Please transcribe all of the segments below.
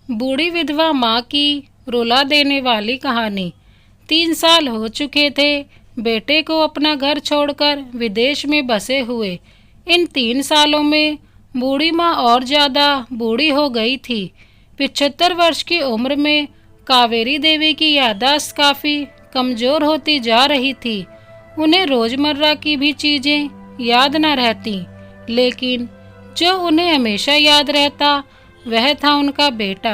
बूढ़ी विधवा माँ की रुला देने वाली कहानी। 3 साल हो चुके थे बेटे को अपना घर छोड़कर विदेश में बसे हुए। इन 3 सालों में बूढ़ी माँ और ज़्यादा बूढ़ी हो गई थी। 75 वर्ष की उम्र में कावेरी देवी की याददाश्त काफ़ी कमज़ोर होती जा रही थी। उन्हें रोज़मर्रा की भी चीज़ें याद न रहती, लेकिन जो उन्हें हमेशा याद रहता वह था उनका बेटा।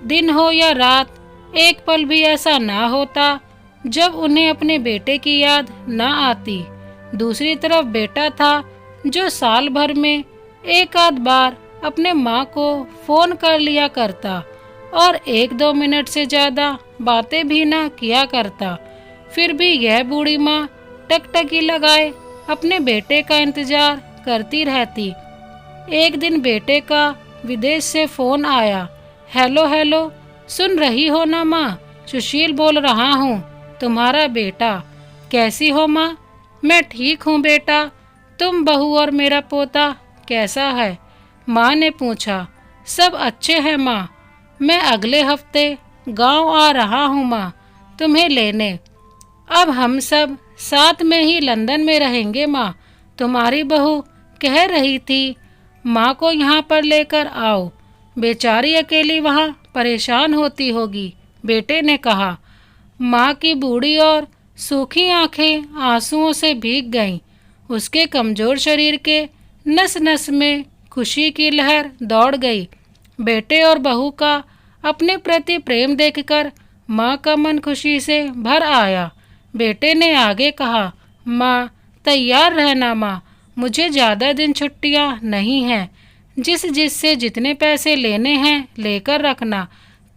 दिन हो या रात, एक पल भी ऐसा ना होता जब उन्हें अपने बेटे की याद ना आती। दूसरी तरफ बेटा था जो साल भर में एक आध बार अपने माँ को फोन कर लिया करता और 1-2 मिनट से ज़्यादा बातें भी ना किया करता। फिर भी यह बूढ़ी माँ टकटकी लगाए अपने बेटे का इंतजार करती रहती। एक दिन बेटे का विदेश से फोन आया। हेलो हेलो, सुन रही हो ना माँ? सुशील बोल रहा हूँ, तुम्हारा बेटा। कैसी हो माँ? मैं ठीक हूँ बेटा। तुम, बहू और मेरा पोता कैसा है? माँ ने पूछा। सब अच्छे हैं माँ। मैं अगले हफ्ते गांव आ रहा हूँ माँ, तुम्हें लेने। अब हम सब साथ में ही लंदन में रहेंगे माँ। तुम्हारी बहू कह रही थी माँ को यहाँ पर लेकर आओ, बेचारी अकेली वहाँ परेशान होती होगी, बेटे ने कहा। माँ की बूढ़ी और सूखी आंखें आंसुओं से भीग गईं। उसके कमज़ोर शरीर के नस नस में खुशी की लहर दौड़ गई। बेटे और बहू का अपने प्रति प्रेम देखकर माँ का मन खुशी से भर आया। बेटे ने आगे कहा, माँ तैयार रहना माँ, मुझे ज़्यादा दिन छुट्टियाँ नहीं हैं। जिससे जितने पैसे लेने हैं लेकर रखना।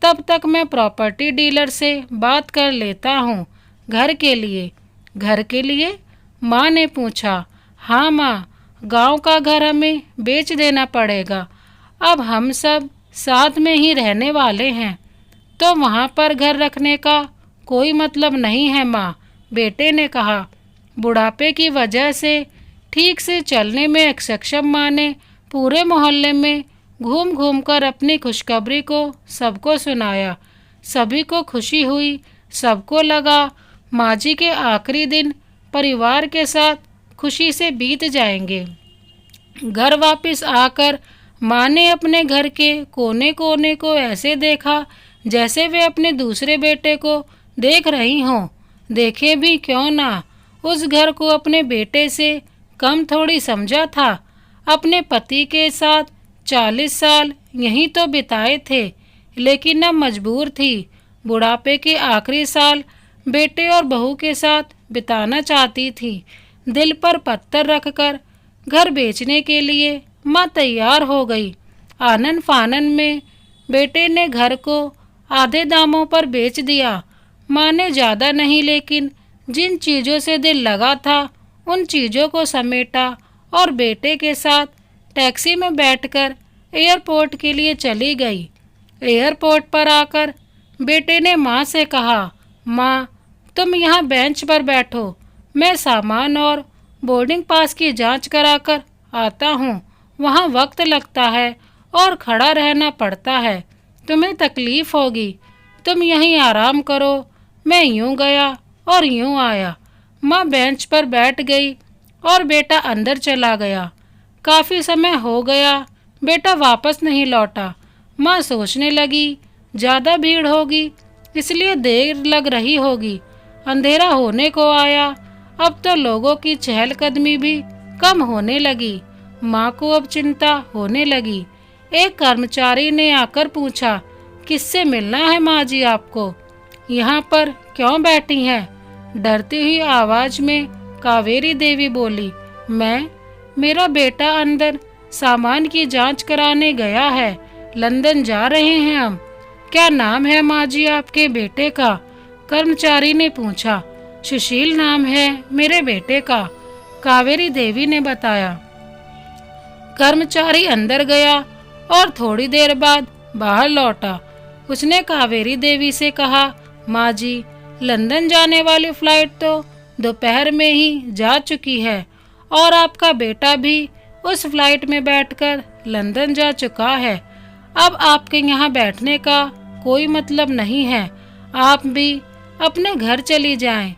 तब तक मैं प्रॉपर्टी डीलर से बात कर लेता हूँ। घर के लिए? घर के लिए? माँ ने पूछा। हाँ माँ, गांव का घर हमें बेच देना पड़ेगा। अब हम सब साथ में ही रहने वाले हैं, तो वहाँ पर घर रखने का कोई मतलब नहीं है माँ, बेटे ने कहा। बुढ़ापे की वजह से ठीक से चलने में अक्षम माँ ने पूरे मोहल्ले में घूम घूम कर अपनी खुशखबरी को सबको सुनाया। सभी को खुशी हुई। सबको लगा माँ जी के आखिरी दिन परिवार के साथ खुशी से बीत जाएंगे। घर वापस आकर माँ ने अपने घर के कोने कोने को ऐसे देखा जैसे वे अपने दूसरे बेटे को देख रही हों। देखे भी क्यों ना, उस घर को अपने बेटे से कम थोड़ी समझा था। अपने पति के साथ 40 साल यहीं तो बिताए थे, लेकिन अब मजबूर थी बुढ़ापे के आखिरी साल बेटे और बहू के साथ बिताना चाहती थी। दिल पर पत्थर रखकर घर बेचने के लिए माँ तैयार हो गई। आनन फानन में बेटे ने घर को आधे दामों पर बेच दिया। माँ ने ज़्यादा नहीं, लेकिन जिन चीज़ों से दिल लगा था उन चीज़ों को समेटा और बेटे के साथ टैक्सी में बैठकर एयरपोर्ट के लिए चली गई। एयरपोर्ट पर आकर बेटे ने माँ से कहा, माँ तुम यहाँ बेंच पर बैठो, मैं सामान और बोर्डिंग पास की जांच कराकर आता हूँ। वहाँ वक्त लगता है और खड़ा रहना पड़ता है, तुम्हें तकलीफ होगी, तुम यहीं आराम करो। मैं यूँ गया और यूँ आया। माँ बेंच पर बैठ गई और बेटा अंदर चला गया। काफ़ी समय हो गया, बेटा वापस नहीं लौटा। माँ सोचने लगी ज़्यादा भीड़ होगी इसलिए देर लग रही होगी। अंधेरा होने को आया, अब तो लोगों की चहलकदमी भी कम होने लगी। माँ को अब चिंता होने लगी। एक कर्मचारी ने आकर पूछा, किससे मिलना है माँ जी आपको? यहाँ पर क्यों बैठी हैं? डरती हुई आवाज़ में कावेरी देवी बोली, मेरा बेटा अंदर सामान की जांच कराने गया है, लंदन जा रहे हैं हम। क्या नाम है माँ जी आपके बेटे का? कर्मचारी ने पूछा। सुशील नाम है मेरे बेटे का, कावेरी देवी ने बताया। कर्मचारी अंदर गया और थोड़ी देर बाद बाहर लौटा। उसने कावेरी देवी से कहा, माँ जी लंदन जाने वाली फ्लाइट तो दोपहर में ही जा चुकी है और आपका बेटा भी उस फ्लाइट में बैठकर लंदन जा चुका है। अब आपके यहाँ बैठने का कोई मतलब नहीं है, आप भी अपने घर चली जाएं।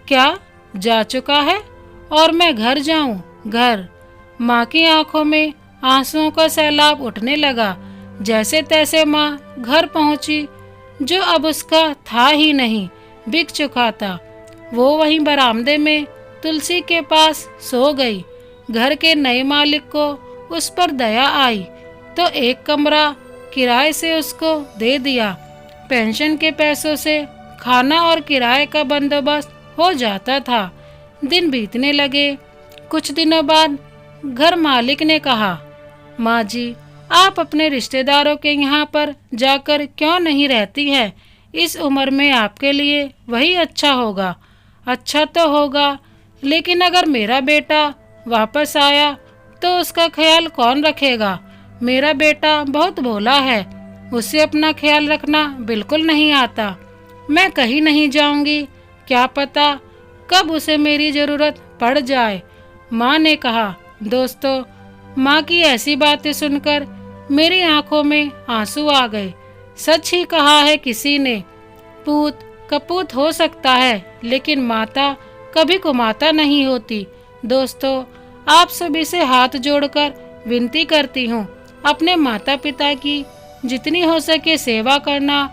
क्या जा चुका है और मैं घर जाऊं? घर? माँ की आंखों में आंसुओं का सैलाब उठने लगा। जैसे तैसे माँ घर पहुंची, जो अब उसका था ही नहीं, बिक चुका था। वो वहीं बरामदे में तुलसी के पास सो गई। घर के नए मालिक को उस पर दया आई तो एक कमरा किराए से उसको दे दिया। पेंशन के पैसों से खाना और किराए का बंदोबस्त हो जाता था। दिन बीतने लगे। कुछ दिनों बाद घर मालिक ने कहा, माँ जी, आप अपने रिश्तेदारों के यहाँ पर जाकर क्यों नहीं रहती हैं? इस उम्र में आपके लिए वही अच्छा होगा। अच्छा तो होगा, लेकिन अगर मेरा बेटा वापस आया तो उसका ख्याल कौन रखेगा? मेरा बेटा बहुत भोला है, उसे अपना ख्याल रखना बिल्कुल नहीं आता। मैं कहीं नहीं जाऊंगी, क्या पता कब उसे मेरी जरूरत पड़ जाए। माँ ने कहा। दोस्तों, माँ की ऐसी बातें सुनकर मेरी आंखों में आंसू आ गए। सच ही कहा है किसी ने, पूत कपूत हो सकता है, लेकिन माता कभी कुमाता नहीं होती। दोस्तों, आप सभी से हाथ जोड़कर विनती करती हूँ, अपने माता पिता की जितनी हो सके सेवा करना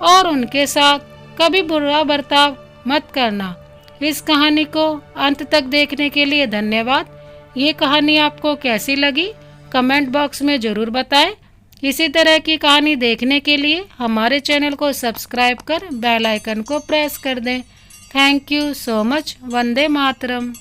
और उनके साथ कभी बुरा बर्ताव मत करना। इस कहानी को अंत तक देखने के लिए धन्यवाद। ये कहानी आपको कैसी लगी कमेंट बॉक्स में ज़रूर बताएं। इसी तरह की कहानी देखने के लिए हमारे चैनल को सब्सक्राइब कर बेल आइकन को प्रेस कर दें। Thank you so much. Vande Mataram.